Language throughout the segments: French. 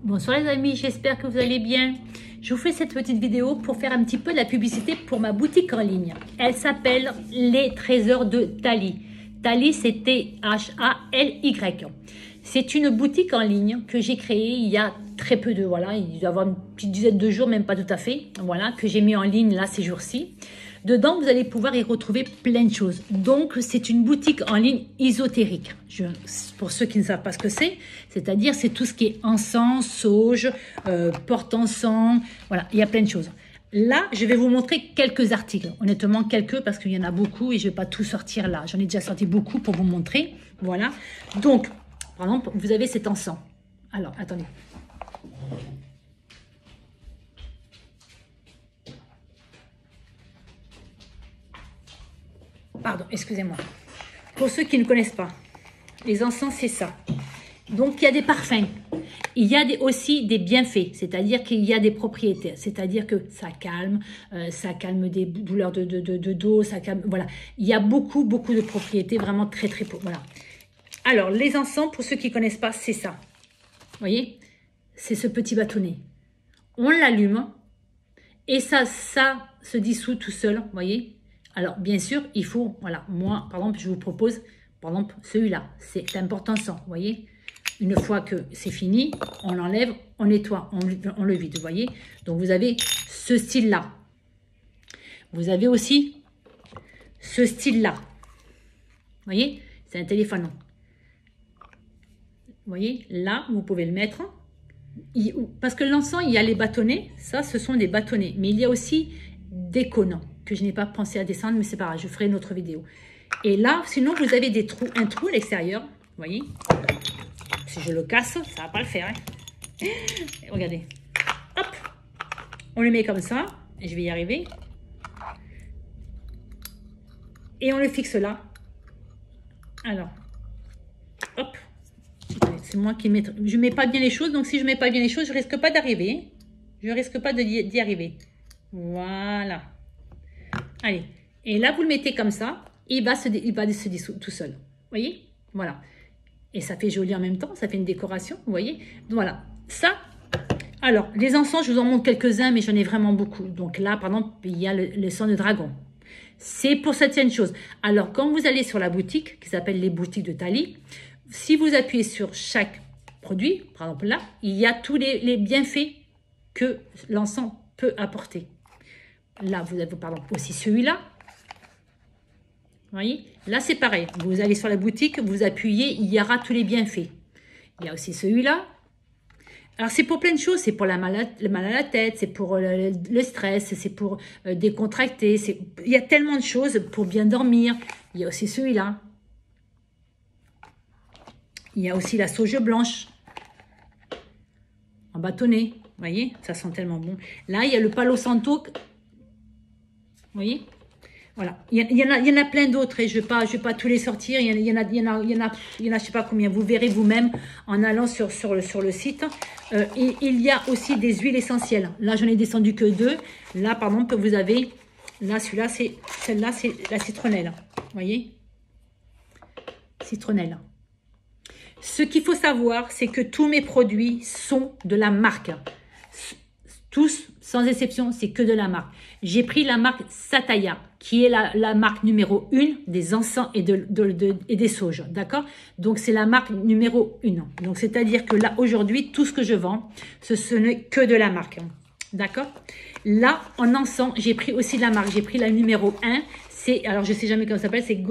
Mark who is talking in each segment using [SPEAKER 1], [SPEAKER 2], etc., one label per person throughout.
[SPEAKER 1] Bonsoir les amis, j'espère que vous allez bien. Je vous fais cette petite vidéo pour faire un petit peu de la publicité pour ma boutique en ligne. Elle s'appelle Les Trésors de Thalie. Thalie, c'est T-H-A-L-Y. C'est une boutique en ligne que j'ai créée il y a très peu de, voilà, il doit y avoir une petite dizaine de jours, même pas tout à fait, voilà, que j'ai mis en ligne là ces jours-ci. Dedans, vous allez pouvoir y retrouver plein de choses. Donc, c'est une boutique en ligne ésotérique. Pour ceux qui ne savent pas ce que c'est-à-dire c'est tout ce qui est encens, sauge, porte-encens, voilà, il y a plein de choses. Là, je vais vous montrer quelques articles. Honnêtement, quelques parce qu'il y en a beaucoup et je ne vais pas tout sortir là. J'en ai déjà sorti beaucoup pour vous montrer. Voilà. Donc, par exemple, vous avez cet encens. Alors, attendez. Pardon, excusez-moi. Pour ceux qui ne connaissent pas, les encens, c'est ça. Donc, il y a des parfums. Il y a aussi des bienfaits, c'est-à-dire qu'il y a des propriétés. C'est-à-dire que ça calme des douleurs de dos, ça calme, voilà. Il y a beaucoup de propriétés, vraiment très, voilà. Alors, les encens, pour ceux qui ne connaissent pas, c'est ça. Vous voyez? C'est ce petit bâtonnet. On l'allume et ça se dissout tout seul, vous voyez? Alors, bien sûr, il faut, voilà, moi, par exemple, je vous propose, par exemple, celui-là. C'est important ça, vous voyez? Une fois que c'est fini, on l'enlève, on nettoie, on le vide, vous voyez? Donc, vous avez ce style-là. Vous avez aussi ce style-là. Vous voyez? C'est un téléphone. Vous voyez? Là, vous pouvez le mettre. Parce que l'encens, il y a les bâtonnets. Ça, ce sont des bâtonnets. Mais il y a aussi des cônes que je n'ai pas pensé à descendre, mais c'est pas grave, je ferai une autre vidéo. Et là, sinon, vous avez des trous, un trou à l'extérieur, vous voyez. Si je le casse, ça va pas le faire. Hein. Regardez. Hop. On le met comme ça. Je vais y arriver. Et on le fixe là. Alors. Hop. C'est moi qui mets. Je mets pas bien les choses, donc si je mets pas bien les choses, je risque pas d'arriver. Je risque pas d'y arriver. Voilà. Allez. Et là, vous le mettez comme ça. Il va se dissoudre tout seul. Vous voyez? Voilà. Et ça fait joli en même temps. Ça fait une décoration. Vous voyez? Donc, voilà. Ça. Alors, les encens, je vous en montre quelques-uns, mais j'en ai vraiment beaucoup. Donc là, par exemple, il y a le sang de dragon. C'est pour certaines choses. Alors, quand vous allez sur la boutique, qui s'appelle les boutiques de Thalie, si vous appuyez sur chaque produit, par exemple là, il y a tous les bienfaits que l'encens peut apporter. Là, vous avez, pardon, aussi celui-là. Vous voyez? Là, c'est pareil. Vous allez sur la boutique, vous appuyez, il y aura tous les bienfaits. Il y a aussi celui-là. Alors, c'est pour plein de choses. C'est pour le mal à la tête, c'est pour le stress, c'est pour décontracter. Il y a tellement de choses pour bien dormir. Il y a aussi celui-là. Il y a aussi la sauge blanche en bâtonnet. Vous voyez? Ça sent tellement bon. Là, il y a le Palo Santo. Vous voyez? Voilà. Il y en a plein d'autres et je vais pas tous les sortir. Il y en a, je sais pas combien. Vous verrez vous-même en allant sur le site. Et il y a aussi des huiles essentielles. Là, j'en ai descendu que 2. Là, par exemple, vous avez, là, celle-là, c'est la citronnelle. Vous voyez? Citronnelle. Ce qu'il faut savoir, c'est que tous mes produits sont de la marque. Tous, sans exception, c'est que de la marque. J'ai pris la marque Sataya, qui est la marque numéro 1 des encens et des sauges. D'accord? Donc, c'est la marque numéro 1. Donc, c'est-à-dire que là, aujourd'hui, tout ce que je vends, ce n'est que de la marque. D'accord? Là, en encens, j'ai pris aussi la marque. J'ai pris la numéro 1. Alors, je ne sais jamais comment ça s'appelle. C'est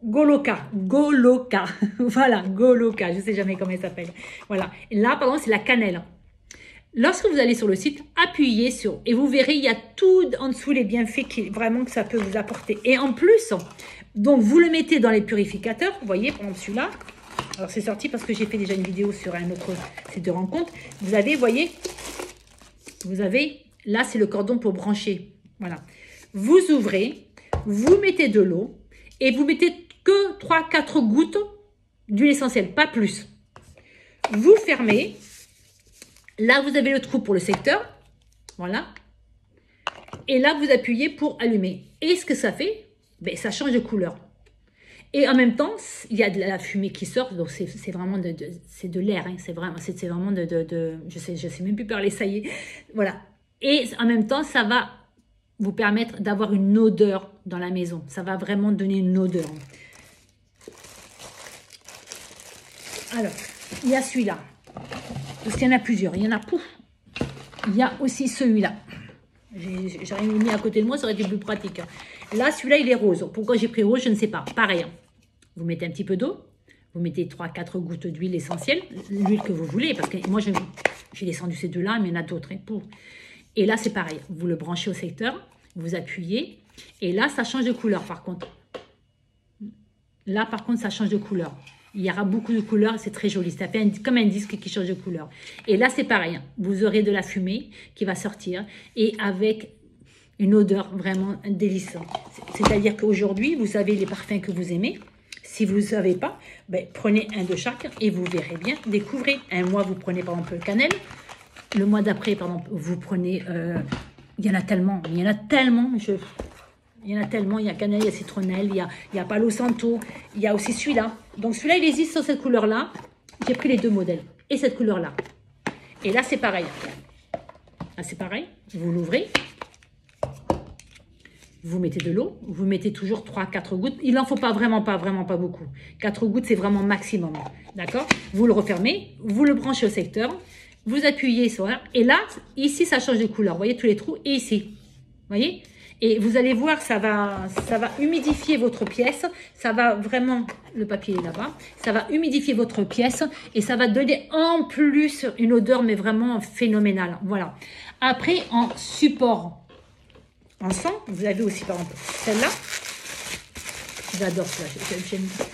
[SPEAKER 1] Goloka. Voilà, Goloka. Je ne sais jamais comment elle s'appelle. Voilà. Et là, par exemple, c'est la cannelle. Lorsque vous allez sur le site, appuyez sur et vous verrez, il y a tout en dessous les bienfaits vraiment que ça peut vous apporter. Et en plus, donc vous le mettez dans les purificateurs. Vous voyez, par exemple celui-là. Alors c'est sorti parce que j'ai fait déjà une vidéo sur un autre site de rencontre. Vous avez, voyez, là c'est le cordon pour brancher. Voilà. Vous ouvrez, vous mettez de l'eau et vous mettez que 3-4 gouttes d'huile essentielle, pas plus. Vous fermez. Là, vous avez le trou pour le secteur. Voilà. Et là, vous appuyez pour allumer. Et ce que ça fait, ben, ça change de couleur. Et en même temps, il y a de la fumée qui sort, donc c'est vraiment c'est de l'air, hein, c'est vraiment je sais même plus parler, ça y est, voilà. Et en même temps, ça va vous permettre d'avoir une odeur dans la maison, ça va vraiment donner une odeur. Alors, il y a celui-là, parce qu'il y en a plusieurs, il y en a, pouf, il y a aussi celui-là. J'aurais mis à côté de moi, ça aurait été plus pratique. Là, celui-là, il est rose. Pourquoi j'ai pris rose, je ne sais pas. Pareil, vous mettez un petit peu d'eau, vous mettez 3-4 gouttes d'huile essentielle, l'huile que vous voulez, parce que moi, j'ai descendu ces deux-là, mais il y en a d'autres. Hein, et là, c'est pareil. Vous le branchez au secteur, vous appuyez, et là, ça change de couleur, par contre. Là, par contre, ça change de couleur. Il y aura beaucoup de couleurs, c'est très joli. Ça fait comme un disque qui change de couleur. Et là, c'est pareil. Vous aurez de la fumée qui va sortir et avec une odeur vraiment délicieuse. C'est-à-dire qu'aujourd'hui, vous savez les parfums que vous aimez. Si vous ne savez pas, ben, prenez un de chaque et vous verrez bien, découvrez. Un mois, vous prenez par exemple le cannelle. Le mois d'après, par exemple, vous prenez... il y en a tellement, il y en a tellement. Il y en a tellement, il y a cannelle, il y a citronnelle, il y a Palo Santo, il y a aussi celui-là. Donc celui-là, il existe sur cette couleur-là. J'ai pris les deux modèles et cette couleur-là. Et là, c'est pareil. Là, c'est pareil. Vous l'ouvrez. Vous mettez de l'eau. Vous mettez toujours 3-4 gouttes. Il n'en faut pas vraiment pas beaucoup. 4 gouttes, c'est vraiment maximum. D'accord? Vous le refermez. Vous le branchez au secteur. Vous appuyez sur là. Et là, ici, ça change de couleur. Vous voyez tous les trous. Et ici. Vous voyez? Et vous allez voir, ça va humidifier votre pièce. Ça va vraiment, le papier est là-bas. Ça va humidifier votre pièce et ça va donner en plus une odeur, mais vraiment phénoménale. Voilà. Après, en support, en sang, vous avez aussi par exemple celle-là. J'adore celle-là.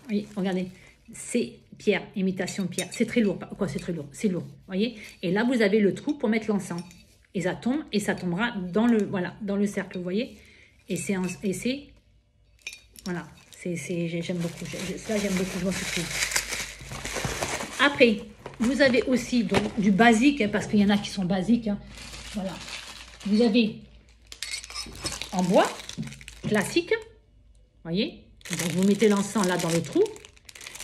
[SPEAKER 1] Oui, regardez. C'est pierre, imitation pierre. C'est très lourd. Quoi, c'est très lourd? C'est lourd. Voyez? Et là, vous avez le trou pour mettre l'encens. Et ça tombe, et ça tombera dans le, voilà, dans le cercle, vous voyez. Et c'est, voilà, j'aime beaucoup. Ça, j'aime beaucoup, je m'en suis pris. Après, vous avez aussi donc, du basique, hein, parce qu'il y en a qui sont basiques. Hein, voilà. Vous avez en bois, classique, voyez. Donc, vous mettez l'encens là dans le trou,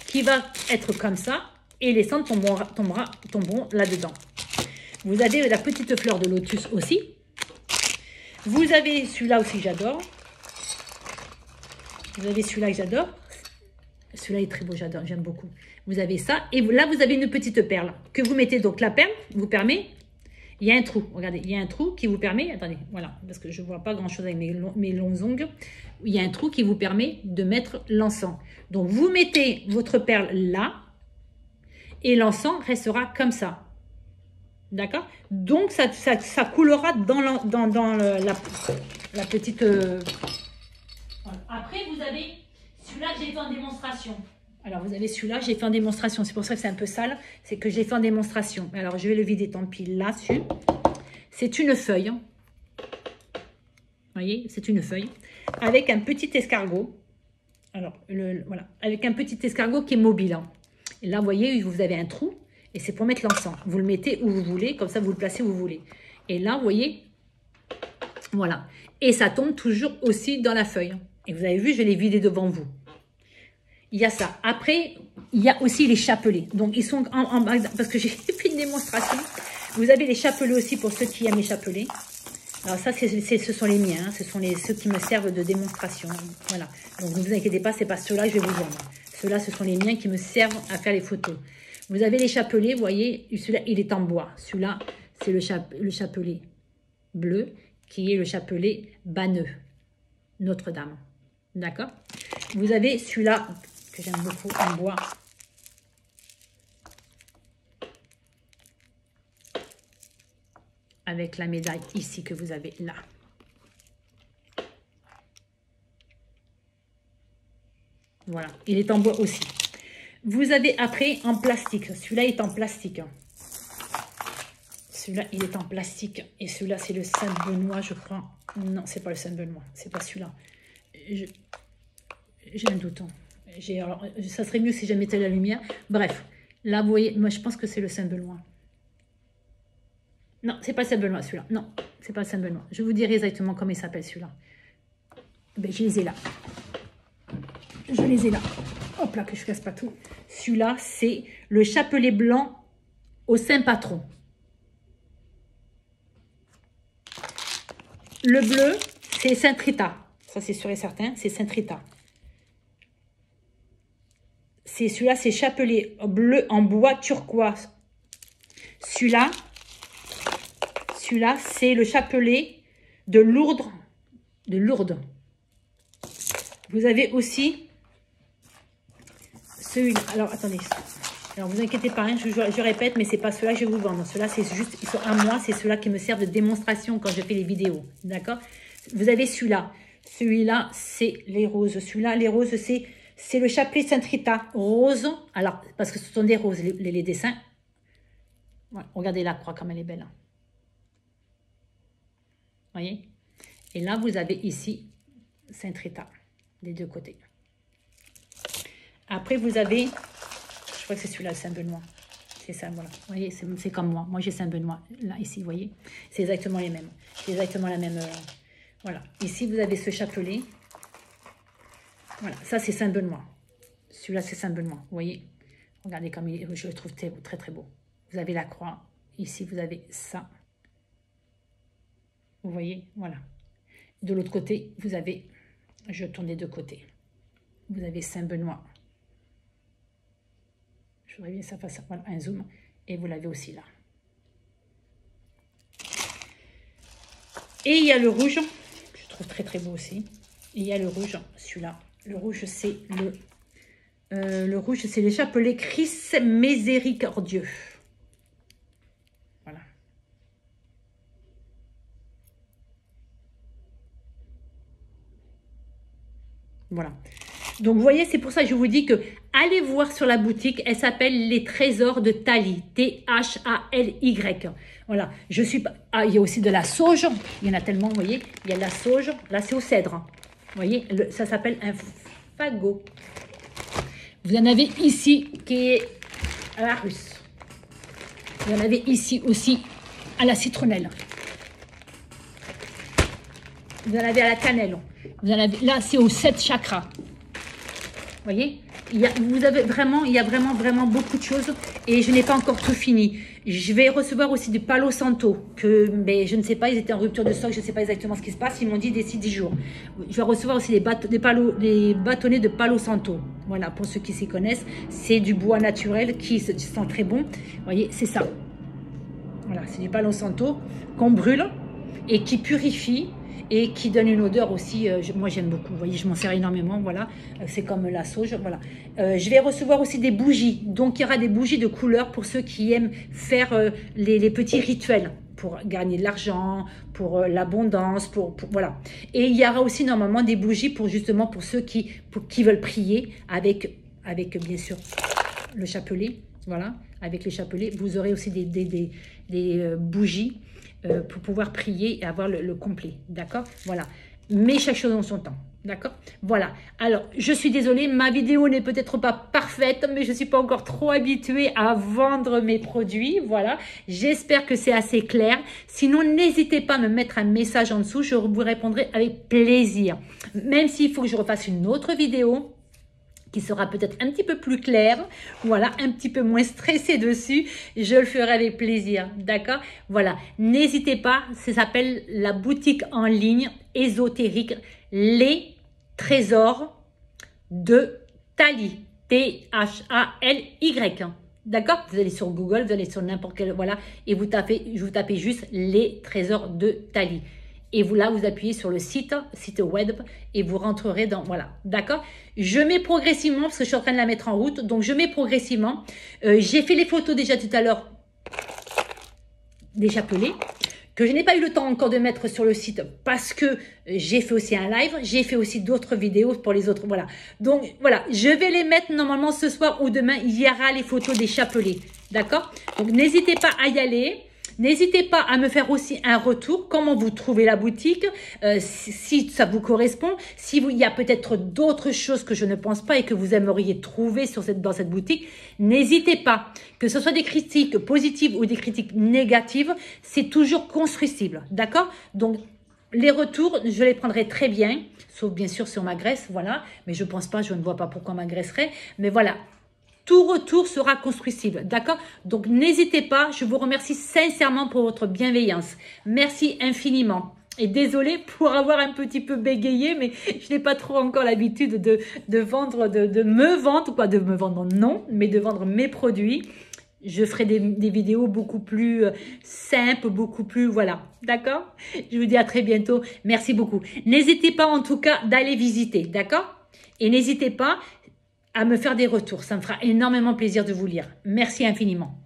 [SPEAKER 1] qui va être comme ça, et les cendres tomberont là-dedans. Vous avez la petite fleur de lotus aussi. Vous avez celui-là aussi, j'adore. Vous avez celui-là que j'adore. Celui-là est très beau, j'adore, j'aime beaucoup. Vous avez ça. Et là, vous avez une petite perle que vous mettez. Donc, la perle vous permet... Il y a un trou, regardez, il y a un trou qui vous permet... Attendez, voilà, parce que je ne vois pas grand-chose avec mes longs ongles. Il y a un trou qui vous permet de mettre l'encens. Donc, vous mettez votre perle là. Et l'encens restera comme ça. D'accord? Donc, ça coulera dans la petite... Voilà. Après, vous avez celui-là que j'ai fait en démonstration. Alors, vous avez celui-là, j'ai fait en démonstration. C'est pour ça que c'est un peu sale. C'est que j'ai fait en démonstration. Alors, je vais le vider, tant pis, là-dessus. C'est une feuille. Vous voyez? C'est une feuille. Avec un petit escargot. Alors, voilà. Avec un petit escargot qui est mobile. Hein. Et là, vous voyez, vous avez un trou. Et c'est pour mettre l'encens. Vous le mettez où vous voulez, comme ça vous le placez où vous voulez. Et là, vous voyez, voilà. Et ça tombe toujours aussi dans la feuille. Et vous avez vu, je l'ai vidé devant vous. Il y a ça. Après, il y a aussi les chapelets. Donc, ils sont parce que j'ai fait une démonstration. Vous avez les chapelets aussi pour ceux qui aiment les chapelets. Alors ça, ce sont les miens. Hein. Ce sont ceux qui me servent de démonstration. Voilà. Donc, ne vous inquiétez pas, ce n'est pas ceux-là que je vais vous vendre. Ceux-là, ce sont les miens qui me servent à faire les photos. Vous avez les chapelets, vous voyez, celui-là, il est en bois. Celui-là, c'est le chapelet bleu, qui est le chapelet Banneux, Notre-Dame. D'accord? Vous avez celui-là, que j'aime beaucoup, en bois. Avec la médaille ici que vous avez là. Voilà, il est en bois aussi. Vous avez après en plastique. Celui-là est en plastique. Celui-là, il est en plastique. Et celui-là, c'est le Saint-Benoît, je crois. Non, c'est pas le Saint-Benoît. C'est pas celui-là. J'ai un doute. Alors, ça serait mieux si je mettais la lumière. Bref, là, vous voyez, moi, je pense que c'est le Saint-Benoît. Non, c'est pas le Saint-Benoît, celui-là. Non, c'est pas le Saint-Benoît. Je vous dirai exactement comment il s'appelle, celui-là. Ben, je les ai là. Je les ai là. Hop là, que je casse pas tout. Celui-là, c'est le chapelet blanc au Saint Patron. Le bleu, c'est Saint Rita. Ça, c'est sûr et certain, c'est Saint Rita. Celui-là, c'est chapelet bleu en bois turquoise. Celui-là, c'est le chapelet de Lourdes. Vous avez aussi celui-là. Alors, attendez. Alors, vous inquiétez pas, hein, je répète, mais c'est pas ceux-là que je vais vous vendre. Ceux-là, c'est juste, ils sont à moi. C'est ceux-là qui me servent de démonstration quand je fais les vidéos. D'accord? Vous avez celui-là. Celui-là, c'est les roses. Celui-là, les roses, c'est le chapelet Saint Rita rose. Alors, parce que ce sont des roses, les dessins. Ouais, regardez la croix comme elle est belle. Hein. Voyez? Et là, vous avez ici Saint Rita, des deux côtés. Après, vous avez, je crois que c'est celui-là, Saint-Benoît. C'est ça, voilà. Vous voyez, c'est comme moi. Moi, j'ai Saint-Benoît, là, ici, vous voyez. C'est exactement les mêmes. C'est exactement la même. Voilà. Ici, vous avez ce chapelet. Voilà, ça, c'est Saint-Benoît. Celui-là, c'est Saint-Benoît, vous voyez. Regardez comme je le trouve très, très beau. Vous avez la croix. Ici, vous avez ça. Vous voyez, voilà. De l'autre côté, vous avez, je tourne des deux côtés. Vous avez Saint-Benoît. Je voudrais bien que ça fasse voilà, un zoom. Et vous l'avez aussi là. Et il y a le rouge. Je trouve très très beau aussi. Et il y a le rouge, celui-là. Le rouge, c'est le chapelet Christ miséricordieux. Voilà. Voilà. Donc, vous voyez, c'est pour ça que je vous dis que allez voir sur la boutique. Elle s'appelle Les Trésors de Thaly. T-H-A-L-Y. Voilà. Je suis pas... Ah, il y a aussi de la sauge. Il y en a tellement, vous voyez. Il y a de la sauge. Là, c'est au cèdre. Vous voyez, ça s'appelle un fagot. Vous en avez ici qui est à la russe. Vous en avez ici aussi à la citronnelle. Vous en avez à la cannelle. Vous en avez, là, c'est aux 7 chakras. Vous voyez, il y a vraiment beaucoup de choses et je n'ai pas encore tout fini. Je vais recevoir aussi du Palo Santo, mais je ne sais pas, ils étaient en rupture de stock, je ne sais pas exactement ce qui se passe. Ils m'ont dit d'ici 10 jours. Je vais recevoir aussi des bâtonnets de Palo Santo. Voilà, pour ceux qui s'y connaissent, c'est du bois naturel qui sent très bon. Vous voyez, c'est ça. Voilà, c'est du Palo Santo qu'on brûle et qui purifie. Et qui donne une odeur aussi, moi j'aime beaucoup, vous voyez, je m'en sers énormément, voilà, c'est comme la sauge, voilà. Je vais recevoir aussi des bougies, donc il y aura des bougies de couleur pour ceux qui aiment faire les petits rituels, pour gagner de l'argent, pour l'abondance, voilà. Et il y aura aussi normalement des bougies pour justement pour ceux qui veulent prier avec bien sûr le chapelet, voilà, avec les chapelets, vous aurez aussi des bougies, pour pouvoir prier et avoir le complet, d'accord? Voilà, mais chaque chose en son temps, d'accord? Voilà, alors, je suis désolée, ma vidéo n'est peut-être pas parfaite, mais je ne suis pas encore trop habituée à vendre mes produits, voilà. J'espère que c'est assez clair. Sinon, n'hésitez pas à me mettre un message en dessous, je vous répondrai avec plaisir. Même s'il faut que je refasse une autre vidéo, qui sera peut-être un petit peu plus clair, voilà, un petit peu moins stressé dessus, je le ferai avec plaisir, d'accord? Voilà, n'hésitez pas, ça s'appelle la boutique en ligne ésotérique Les Trésors de Thaly, T-H-A-L-Y, d'accord? Vous allez sur Google, vous allez sur n'importe quel, voilà, et vous tapez juste Les Trésors de Thaly. Et vous appuyez sur le site web et vous rentrerez dans, voilà, d'accord? Je mets progressivement, parce que je suis en train de la mettre en route, donc je mets progressivement. J'ai fait les photos déjà tout à l'heure des chapelets, que je n'ai pas eu le temps encore de mettre sur le site parce que j'ai fait aussi un live, j'ai fait aussi d'autres vidéos pour les autres, voilà. Donc, voilà, je vais les mettre normalement ce soir ou demain, il y aura les photos des chapelets, d'accord? Donc, n'hésitez pas à y aller. N'hésitez pas à me faire aussi un retour, comment vous trouvez la boutique, si ça vous correspond, il y a peut-être d'autres choses que je ne pense pas et que vous aimeriez trouver dans cette boutique. N'hésitez pas, que ce soit des critiques positives ou des critiques négatives, c'est toujours constructible, d'accord? Donc, Les retours, je les prendrai très bien, sauf bien sûr sur ma graisse, voilà. Mais je pense pas, je ne vois pas pourquoi ma graisserait. Mais voilà, tout retour sera constructible, d'accord? Donc, n'hésitez pas, je vous remercie sincèrement pour votre bienveillance. Merci infiniment. Et désolée pour avoir un petit peu bégayé, mais je n'ai pas trop encore l'habitude de vendre, de me vendre, pas de me vendre, non, mais de vendre mes produits. Je ferai des vidéos beaucoup plus simples, beaucoup plus, voilà, d'accord? Je vous dis à très bientôt. Merci beaucoup. N'hésitez pas en tout cas d'aller visiter, d'accord? Et n'hésitez pas à me faire des retours. Ça me fera énormément plaisir de vous lire. Merci infiniment.